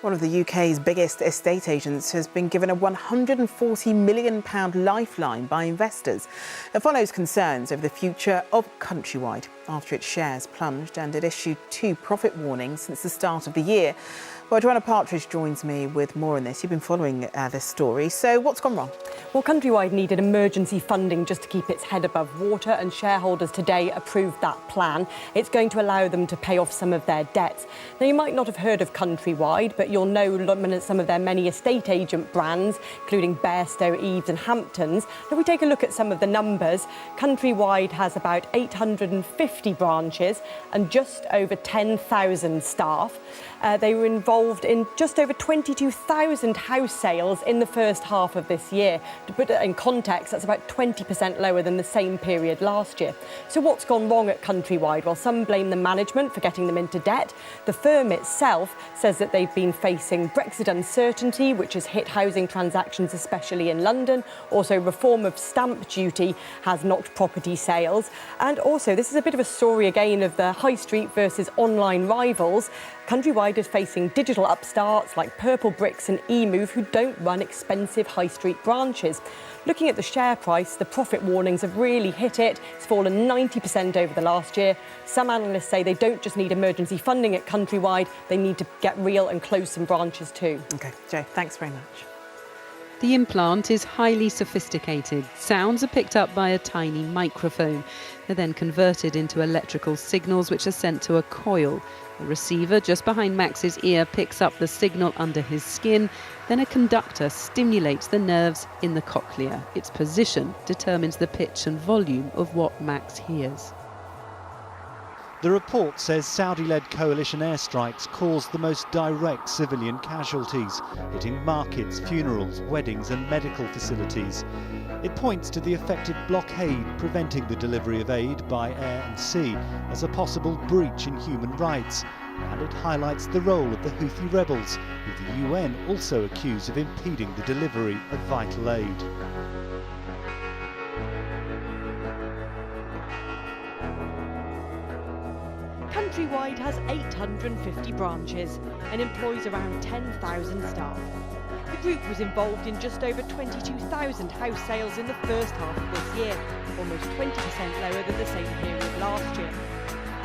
One of the UK's biggest estate agents has been given a £140 million lifeline by investors. It follows concerns over the future of Countrywide after its shares plunged and it issued 2 profit warnings since the start of the year. Well, Joanna Partridge joins me with more on this. You've been following this story. So what's gone wrong? Well, Countrywide needed emergency funding just to keep its head above water, and shareholders today approved that plan. It's going to allow them to pay off some of their debts. Now, you might not have heard of Countrywide, but you'll know some of their many estate agent brands, including Bairstow, Eves and Hamptons. If we take a look at some of the numbers, Countrywide has about 850 branches and just over 10,000 staff. They were involved in just over 22,000 house sales in the first half of this year. To put it in context, that's about 20% lower than the same period last year. So what's gone wrong at Countrywide? Well, some blame the management for getting them into debt. The firm itself says that they've been facing Brexit uncertainty, which has hit housing transactions, especially in London. Also, reform of stamp duty has knocked property sales. And also, this is a bit of a story again of the high street versus online rivals. Countrywide is facing digital upstarts like Purple Bricks and eMove, who don't run expensive high street branches. Looking at the share price, the profit warnings have really hit it. It's fallen 90% over the last year. Some analysts say they don't just need emergency funding at Countrywide, they need to get real and close some branches too. OK, Jo, thanks very much. The implant is highly sophisticated. Sounds are picked up by a tiny microphone. They're then converted into electrical signals which are sent to a coil. A receiver just behind Max's ear picks up the signal under his skin. Then a conductor stimulates the nerves in the cochlea. Its position determines the pitch and volume of what Max hears. The report says Saudi-led coalition airstrikes caused the most direct civilian casualties, hitting markets, funerals, weddings and medical facilities. It points to the effective blockade preventing the delivery of aid by air and sea as a possible breach in human rights. And it highlights the role of the Houthi rebels, who the UN also accuse of impeding the delivery of vital aid. Countrywide has 850 branches and employs around 10,000 staff. The group was involved in just over 22,000 house sales in the first half of this year, almost 20% lower than the same period last year.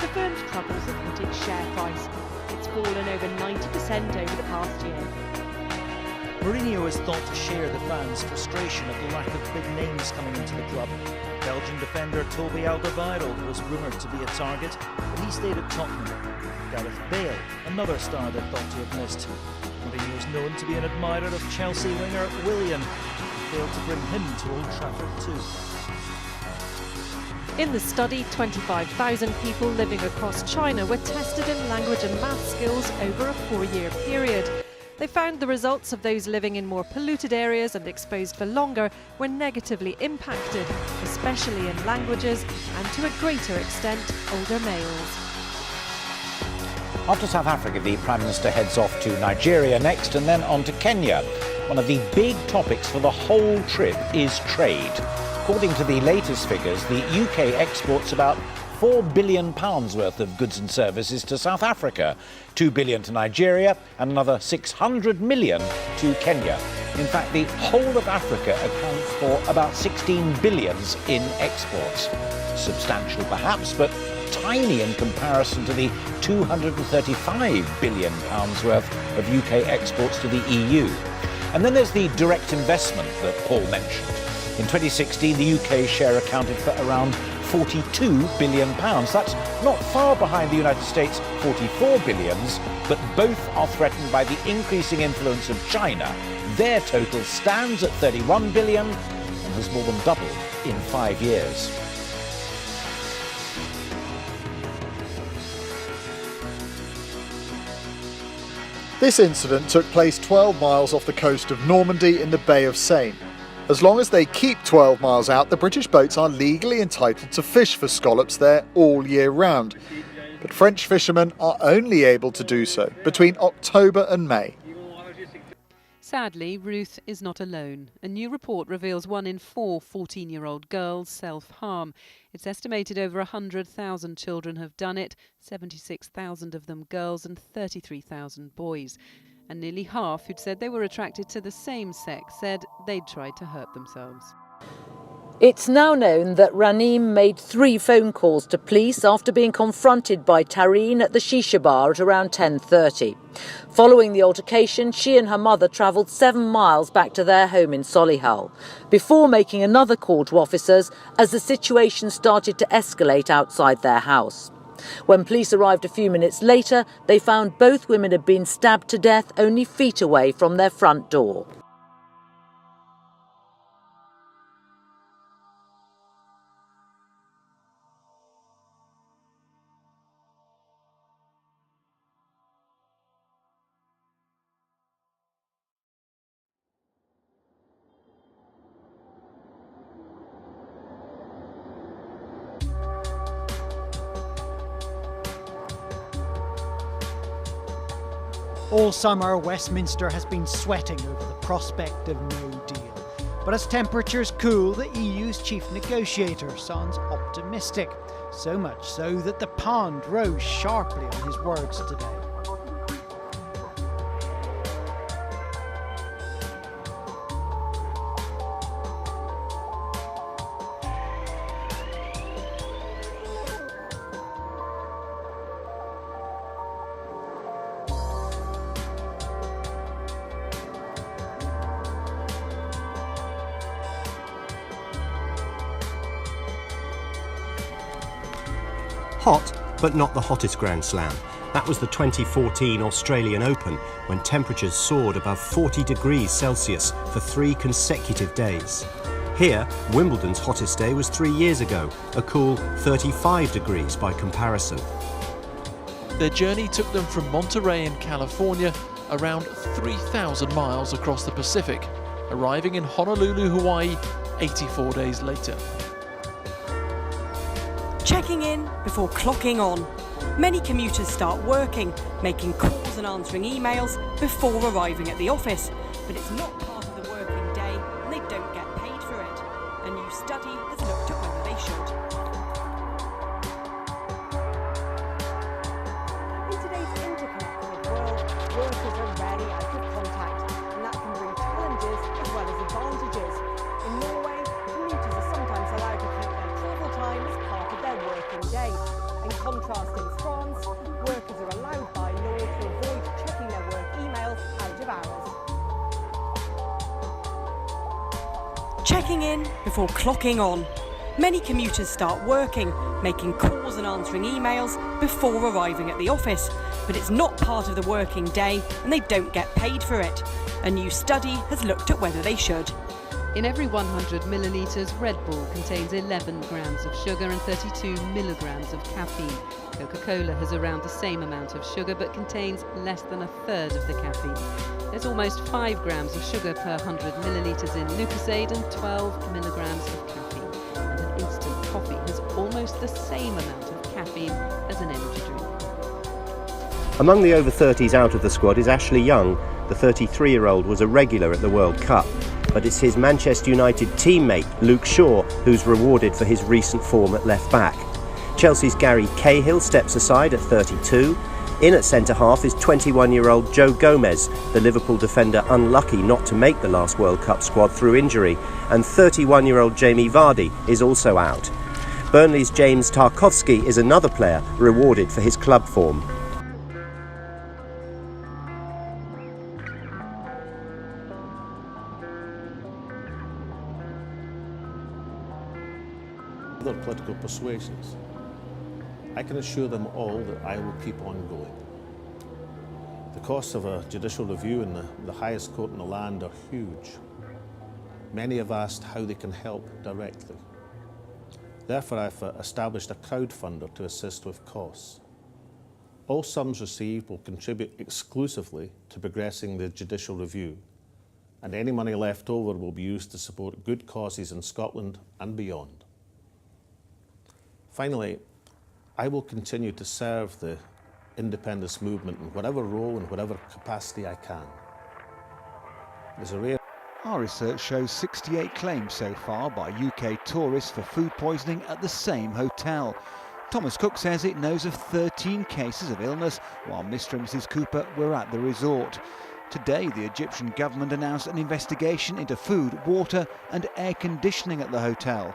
The firm's troubles have hit its share price. It's fallen over 90% over the past year. Mourinho is thought to share the fans' frustration at the lack of big names coming into the club. Belgian defender Toby Alderweireld was rumoured to be a target, but he stayed at Tottenham. Gareth Bale, another star they thought to have missed. Mourinho is known to be an admirer of Chelsea winger Willian, who failed to bring him to Old Trafford too. In the study, 25,000 people living across China were tested in language and math skills over a 4-year period. They found the results of those living in more polluted areas and exposed for longer were negatively impacted, especially in languages and to a greater extent older males. After South Africa, the Prime Minister heads off to Nigeria next and then on to Kenya. One of the big topics for the whole trip is trade. According to the latest figures, the UK exports about £4 billion worth of goods and services to South Africa, $2 billion to Nigeria and another $600 million to Kenya. In fact, the whole of Africa accounts for about 16 billion in exports. Substantial perhaps, but tiny in comparison to the £235 billion worth of UK exports to the EU. And then there's the direct investment that Paul mentioned. In 2016, the UK share accounted for around £42 billion. That's not far behind the United States' $44 billion, but both are threatened by the increasing influence of China. Their total stands at $31 billion and has more than doubled in 5 years. This incident took place 12 miles off the coast of Normandy in the Bay of Seine. As long as they keep 12 miles out, the British boats are legally entitled to fish for scallops there all year round. But French fishermen are only able to do so between October and May. Sadly, Ruth is not alone. A new report reveals 1 in 4 14-year-old girls self-harm. It's estimated over 100,000 children have done it, 76,000 of them girls and 33,000 boys. and nearly half who'd said they were attracted to the same sex said they'd tried to hurt themselves. It's now known that Raneem made 3 phone calls to police after being confronted by Tareen at the shisha bar at around 10:30. Following the altercation, she and her mother travelled 7 miles back to their home in Solihull, before making another call to officers as the situation started to escalate outside their house. When police arrived a few minutes later, they found both women had been stabbed to death only feet away from their front door. All summer, Westminster has been sweating over the prospect of no deal. But as temperatures cool, the EU's chief negotiator sounds optimistic. So much so that the pound rose sharply on his words today. Hot, but not the hottest Grand Slam. That was the 2014 Australian Open, when temperatures soared above 40 degrees Celsius for 3 consecutive days. Here, Wimbledon's hottest day was 3 years ago, a cool 35 degrees by comparison. Their journey took them from Monterey in California around 3,000 miles across the Pacific, arriving in Honolulu, Hawaii 84 days later. Checking in before clocking on. Many commuters start working, making calls and answering emails before arriving at the office. But it's not part of the working day and they don't get paid for it. A new study has looked at whether they should. In today's interconnected world, workers are rarely out of contact, and that can bring challenges as well as advantages. In Norway, commuters are sometimes allowed to count their travel time as part of their working day. In contrast, in France, workers are allowed by law to avoid checking their work emails out of hours. Checking in before clocking on. Many commuters start working, making calls and answering emails before arriving at the office. But it's not part of the working day and they don't get paid for it. A new study has looked at whether they should. In every 100 millilitres, Red Bull contains 11 grams of sugar and 32 milligrams of caffeine. Coca-Cola has around the same amount of sugar but contains less than a third of the caffeine. There's almost 5 grams of sugar per 100 millilitres in Lucozade and 12 milligrams of caffeine. And an instant coffee has almost the same amount of caffeine as an energy drink. Among the over 30s out of the squad is Ashley Young. The 33-year-old was a regular at the World Cup. But it's his Manchester United teammate, Luke Shaw, who's rewarded for his recent form at left-back. Chelsea's Gary Cahill steps aside at 32. In at centre-half is 21-year-old Joe Gomez, the Liverpool defender unlucky not to make the last World Cup squad through injury, and 31-year-old Jamie Vardy is also out. Burnley's James Tarkowski is another player rewarded for his club form. Other political persuasions, I can assure them all that I will keep on going. The costs of a judicial review in the highest court in the land are huge. Many have asked how they can help directly. Therefore, I've established a crowdfunder to assist with costs. All sums received will contribute exclusively to progressing the judicial review, and any money left over will be used to support good causes in Scotland and beyond. Finally, I will continue to serve the independence movement in whatever role and whatever capacity I can. There's a rare... Our research shows 68 claims so far by UK tourists for food poisoning at the same hotel. Thomas Cook says it knows of 13 cases of illness while Mr and Mrs Cooper were at the resort. Today, the Egyptian government announced an investigation into food, water and air conditioning at the hotel.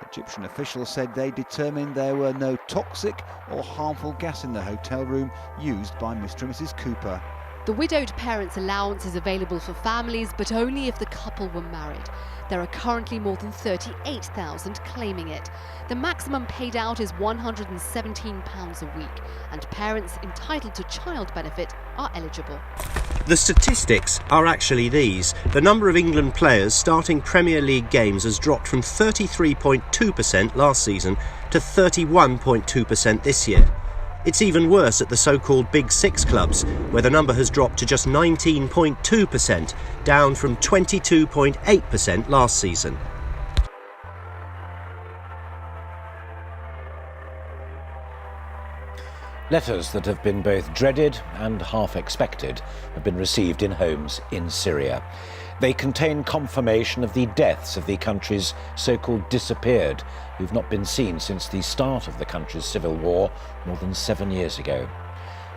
Egyptian officials said they determined there were no toxic or harmful gas in the hotel room used by Mr. and Mrs. Cooper. The widowed parents' allowance is available for families, but only if the couple were married. There are currently more than 38,000 claiming it. The maximum paid out is £117 a week, and parents entitled to child benefit are eligible. The statistics are actually these. The number of England players starting Premier League games has dropped from 33.2% last season to 31.2% this year. It's even worse at the so-called Big Six clubs, where the number has dropped to just 19.2%, down from 22.8% last season. Letters that have been both dreaded and half expected have been received in homes in Syria. They contain confirmation of the deaths of the country's so-called disappeared, who've not been seen since the start of the country's civil war more than 7 years ago.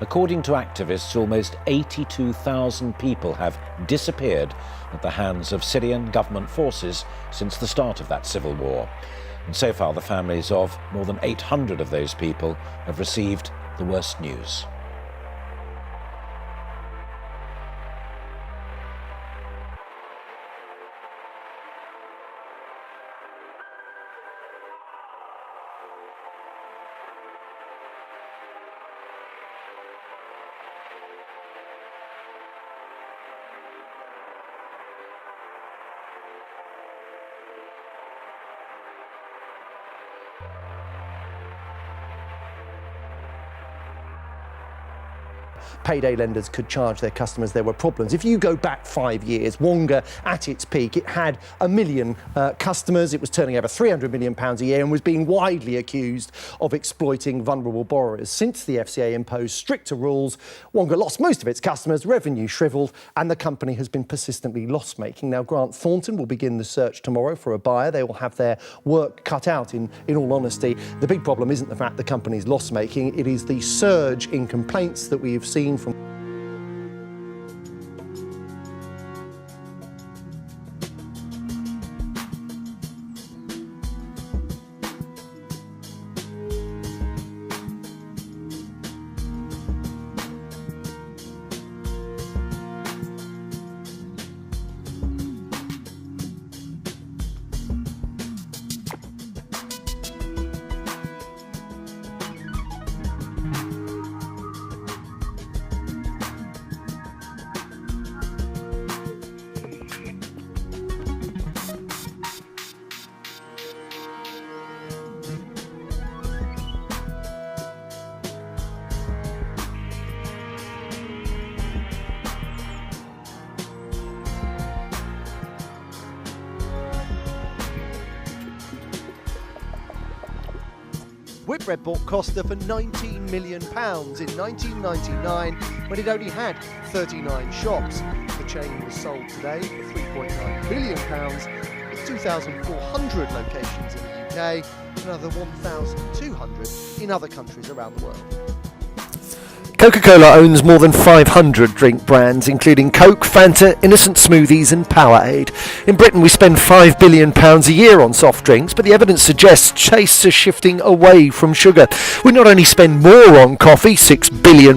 According to activists, almost 82,000 people have disappeared at the hands of Syrian government forces since the start of that civil war. And so far, the families of more than 800 of those people have received the worst news. Payday lenders could charge their customers. There were problems. If you go back 5 years, Wonga at its peak, it had 1 million customers. It was turning over £300 million a year and was being widely accused of exploiting vulnerable borrowers. Since the FCA imposed stricter rules, Wonga lost most of its customers, revenue shrivelled, and the company has been persistently loss-making. Now, Grant Thornton will begin the search tomorrow for a buyer. They will have their work cut out, in all honesty. The big problem isn't the fact the company's loss-making, it is the surge in complaints that we have seen from Whitbread bought Costa for £19 million in 1999 when it only had 39 shops. The chain was sold today for £3.9 billion with 2,400 locations in the UK and another 1,200 in other countries around the world. Coca-Cola owns more than 500 drink brands, including Coke, Fanta, Innocent Smoothies and Powerade. In Britain, we spend £5 billion a year on soft drinks, but the evidence suggests tastes are shifting away from sugar. We not only spend more on coffee, £6 billion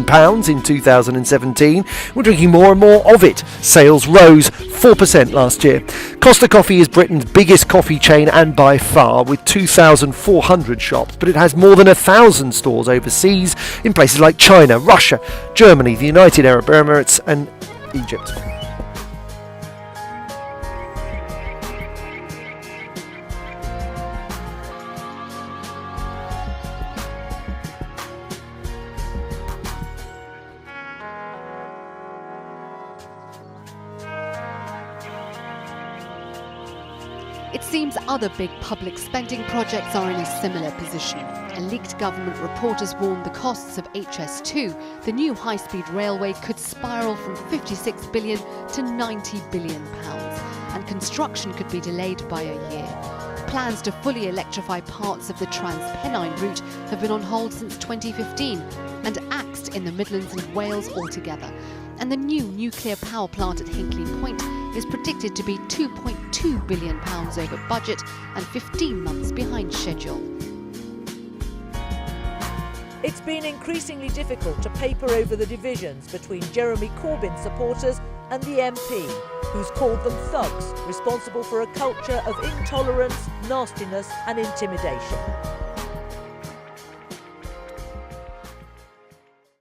in 2017, we're drinking more and more of it. Sales rose 4% last year. Costa Coffee is Britain's biggest coffee chain and by far, with 2,400 shops, but it has more than 1,000 stores overseas in places like China, Russia, Germany, the United Arab Emirates and Egypt. It seems other big public spending projects are in a similar position. A leaked government report has warned the costs of HS2, the new high-speed railway, could spiral from £56 billion to £90 billion, and construction could be delayed by a year. Plans to fully electrify parts of the Transpennine route have been on hold since 2015 and axed in the Midlands and Wales altogether. And the new nuclear power plant at Hinkley Point is predicted to be £2.2 billion over budget and 15 months behind schedule. It's been increasingly difficult to paper over the divisions between Jeremy Corbyn supporters and the MP, who's called them thugs, responsible for a culture of intolerance, nastiness and intimidation.